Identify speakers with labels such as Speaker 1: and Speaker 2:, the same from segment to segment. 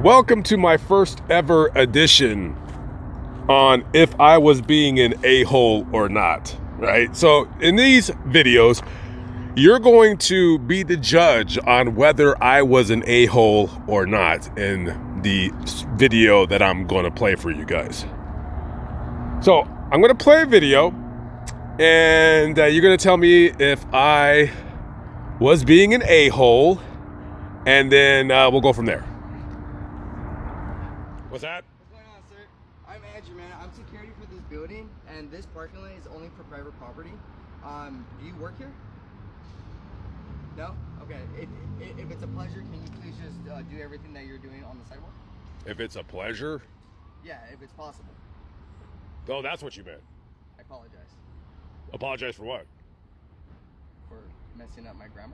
Speaker 1: Welcome to my first ever edition on if I was being an a-hole or not, right? So in these videos, you're going to be the judge on whether I was an a-hole or not in the video that I'm going to play for you guys. So I'm going to play a video and you're going to tell me if I was being an a-hole, and then we'll go from there. What's that?
Speaker 2: What's going on, sir? I'm Andrew, man. I'm security for this building, and this parking lot is only for private property. Do you work here? No? Okay. If it's a pleasure, can you please just do everything that you're doing on the sidewalk?
Speaker 1: If it's a pleasure?
Speaker 2: Yeah, if it's possible.
Speaker 1: Oh, that's what you meant.
Speaker 2: I apologize.
Speaker 1: Apologize for what?
Speaker 2: For messing up my grammar?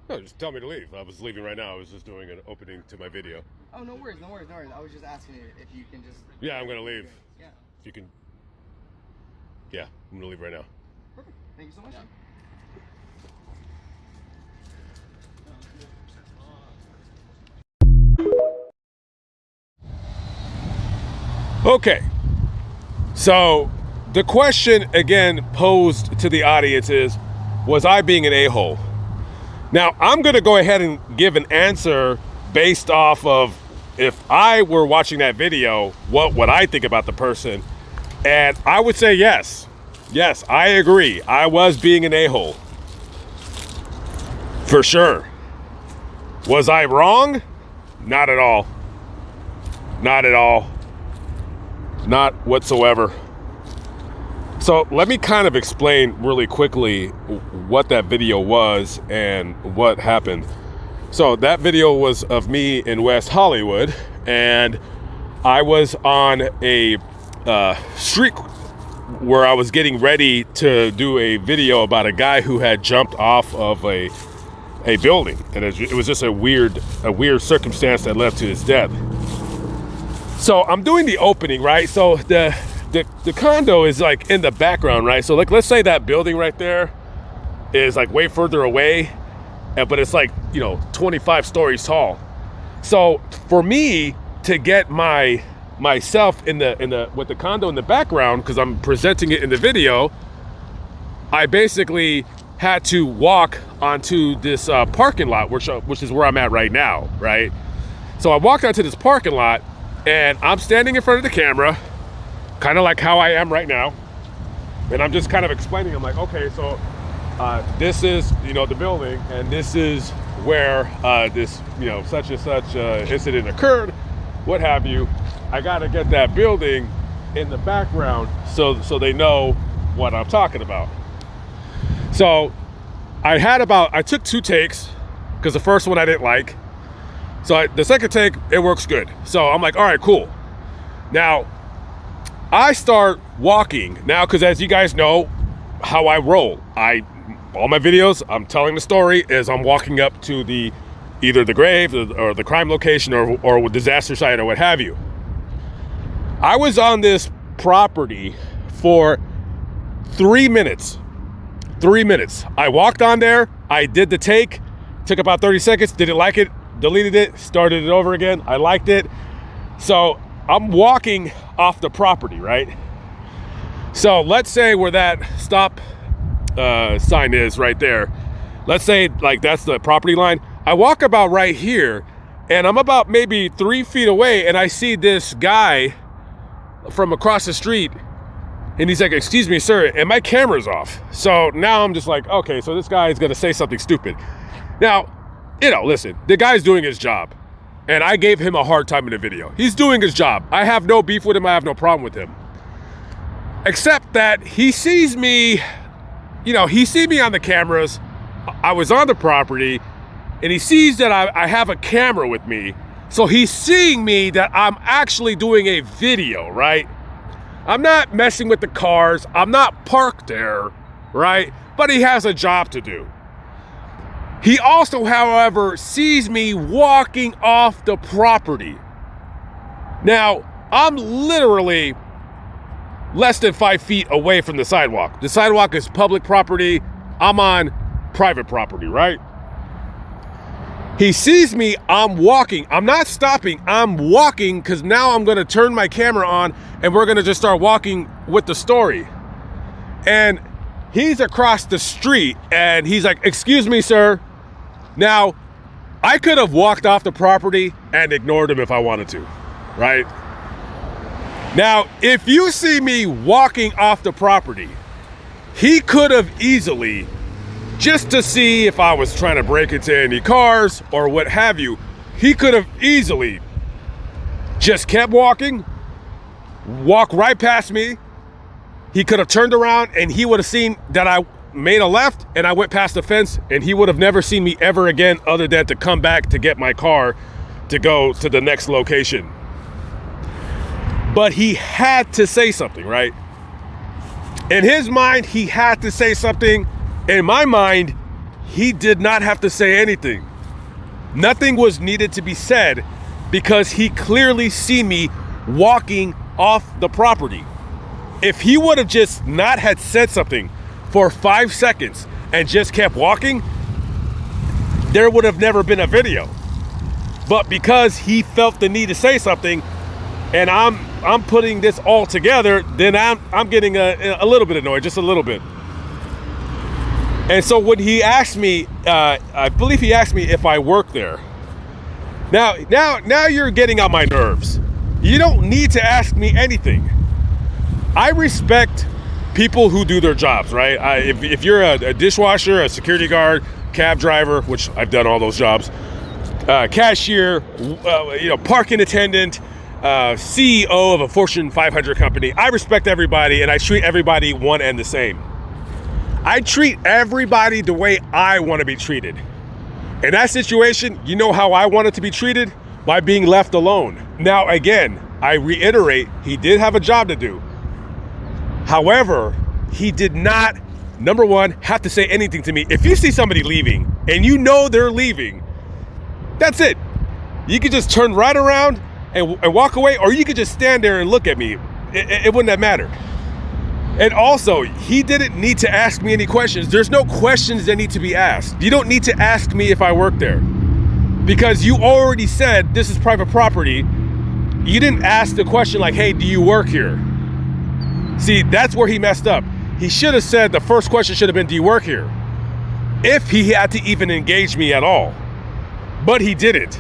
Speaker 1: No, just tell me to leave. I was leaving right now. I was just doing an opening to my video.
Speaker 2: Oh, no worries, no worries, no worries. I was just asking if you can just...
Speaker 1: Yeah, I'm going to leave.
Speaker 2: Yeah.
Speaker 1: If you can... Yeah, I'm going to leave right now.
Speaker 2: Perfect. Thank you so much. Yeah.
Speaker 1: Okay. So, the question again posed to the audience is, was I being an a-hole? Now, I'm going to go ahead and give an answer based off of if I were watching that video, what would I think about the person? And I would say yes. Yes, I agree. I was being an a-hole. For sure. Was I wrong? Not at all. Not at all. Not whatsoever. So let me kind of explain really quickly what that video was and what happened. So that video was of me in West Hollywood, and I was on a street where I was getting ready to do a video about a guy who had jumped off of a building, and it was just a weird circumstance that led to his death. So I'm doing the opening, right? So the condo is like in the background, right? So like, let's say that building right there is like way further away, but it's like, 25 stories tall. So for me to get myself in the with the condo in the background, because I'm presenting it in the video, I basically had to walk onto this parking lot, which is where I'm at right now, right? So I walked onto this parking lot, and I'm standing in front of the camera, kind of like how I am right now, and I'm just kind of explaining. I'm like, okay, so this is the building, and this is where this such and such incident occurred, what have you. I got to get that building in the background so they know what I'm talking about. So I took 2 takes because the first one I didn't like. So the second take, it works good. So I'm like, all right, cool. Now I start walking now, because as you guys know how I roll, all my videos, I'm telling the story as I'm walking up to either the grave or the crime location or disaster site or what have you. I was on this property for 3 minutes. 3 minutes. I walked on there. I did the take. Took about 30 seconds. Didn't like it. Deleted it. Started it over again. I liked it. So I'm walking off the property, right? So let's say where that stop sign is right there. Let's say like that's the property line. I walk about right here, and I'm about maybe 3 feet away, and I see this guy from across the street, and he's like, excuse me, sir, and my camera's off. So now I'm just like, okay, so this guy is gonna say something stupid. Now, listen, the guy's doing his job, and I gave him a hard time in the video. He's doing his job. I have no beef with him. I have no problem with him. Except that he sees me, he sees me on the cameras. I was on the property, and he sees that I have a camera with me. So he's seeing me that I'm actually doing a video, right? I'm not messing with the cars. I'm not parked there, right? But he has a job to do. He also, however, sees me walking off the property. Now, I'm literally less than 5 feet away from the sidewalk. The sidewalk is public property. I'm on private property, right? He sees me, I'm walking. I'm not stopping, I'm walking, because now I'm gonna turn my camera on and we're gonna just start walking with the story. And he's across the street and he's like, "Excuse me, sir." Now, I could have walked off the property and ignored him if I wanted to, right? Now, if you see me walking off the property, he could have easily, just to see if I was trying to break into any cars or what have you, he could have easily just kept walking, walk right past me. He could have turned around and he would have seen that I made a left and I went past the fence, and he would have never seen me ever again, other than to come back to get my car to go to the next location. But he had to say something, right? In his mind, he had to say something. In my mind, he did not have to say anything. Nothing was needed to be said because he clearly seen me walking off the property. If he would have just not had said something for 5 seconds and just kept walking, there would have never been a video. But because he felt the need to say something, and I'm putting this all together, then I'm getting a little bit annoyed, just a little bit. And so when he asked me, I believe he asked me if I work there. Now you're getting on my nerves. You don't need to ask me anything. I respect people who do their jobs, right? If you're a dishwasher, a security guard, cab driver, which I've done all those jobs, cashier, parking attendant, CEO of a Fortune 500 company, I respect everybody and I treat everybody one and the same. I treat everybody the way I want to be treated. In that situation, you know how I wanted to be treated? By being left alone. Now, again, I reiterate, he did have a job to do. However, he did not, number one, have to say anything to me. If you see somebody leaving and you know they're leaving, that's it. You could just turn right around and walk away, or you could just stand there and look at me. It wouldn't have mattered. And also, he didn't need to ask me any questions. There's no questions that need to be asked. You don't need to ask me if I work there, because you already said this is private property. You didn't ask the question like, "Hey, do you work here?" See, that's where he messed up. He should have said, the first question should have been, "Do you work here?" If he had to even engage me at all. But he didn't.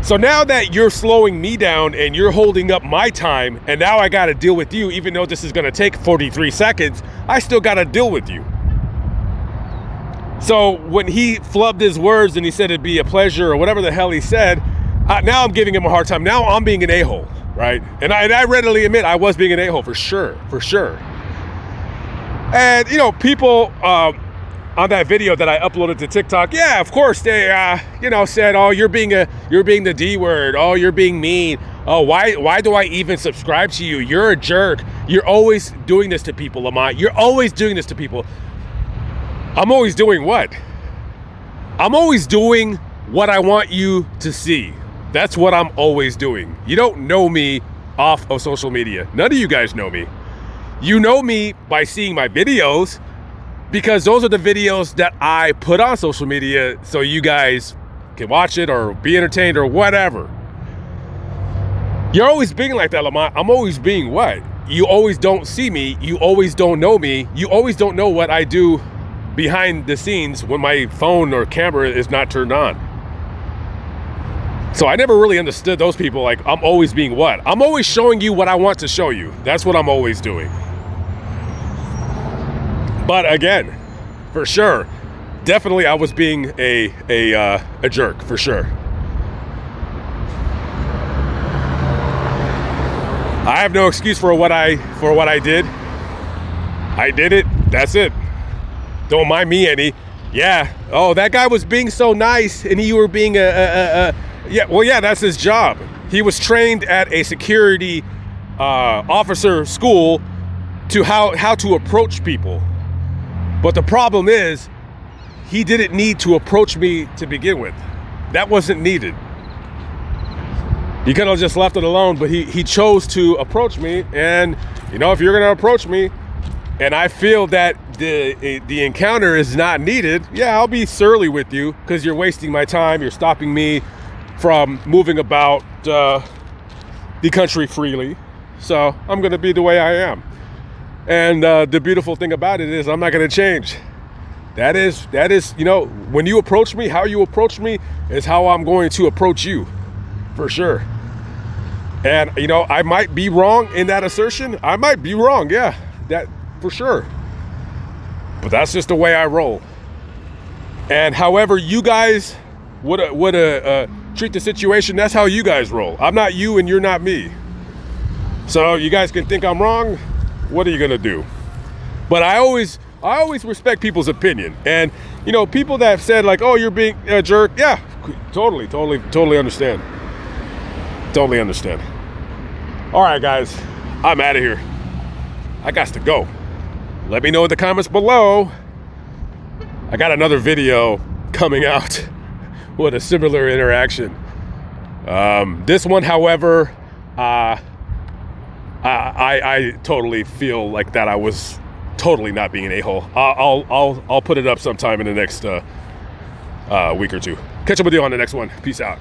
Speaker 1: So now that you're slowing me down and you're holding up my time, and now I got to deal with you, even though this is going to take 43 seconds, I still got to deal with you. So when he flubbed his words and he said it'd be a pleasure or whatever the hell he said, now I'm giving him a hard time. Now I'm being an a-hole, right? And I readily admit I was being an a-hole for sure. And, people on that video that I uploaded to TikTok, yeah, of course they, said, "Oh, you're being the D word. Oh, you're being mean. Oh, why do I even subscribe to you? You're a jerk. You're always doing this to people, Lamont. You're always doing this to people." I'm always doing what? I'm always doing what I want you to see. That's what I'm always doing. You don't know me off of social media. None of you guys know me. You know me by seeing my videos, because those are the videos that I put on social media so you guys can watch it or be entertained or whatever. You're always being like that, Lamont. I'm always being what? You always don't see me. You always don't know me. You always don't know what I do behind the scenes when my phone or camera is not turned on. So I never really understood those people. Like, I'm always being what? I'm always showing you what I want to show you. That's what I'm always doing. But again, for sure, definitely I was being a jerk, for sure. I have no excuse for what I did. I did it. That's it. Don't mind me any. Yeah. Oh, that guy was being so nice, and you were being yeah. Well, yeah, that's his job. He was trained at a security officer school to how to approach people. But the problem is, he didn't need to approach me to begin with. That wasn't needed. He could have just left it alone, but he chose to approach me. And, if you're going to approach me, and I feel that the encounter is not needed, yeah, I'll be surly with you because you're wasting my time. You're stopping me from moving about the country freely. So I'm going to be the way I am. And the beautiful thing about it is I'm not going to change. That is, you know, when you approach me, how you approach me is how I'm going to approach you, for sure. And, you know, I might be wrong in that assertion. I might be wrong, yeah, that for sure. But that's just the way I roll. And however you guys would treat the situation, that's how you guys roll. I'm not you and you're not me. So you guys can think I'm wrong. What are you gonna do? But I always respect people's opinion. And, you know, people that have said like, oh, you're being a jerk. Yeah, totally understand. Totally understand. All right, guys, I'm out of here. I got to go. Let me know in the comments below. I got another video coming out with a similar interaction. This one, however, I totally feel like that I was totally not being an a-hole. I'll put it up sometime in the next week or two. Catch up with you on the next one. Peace out.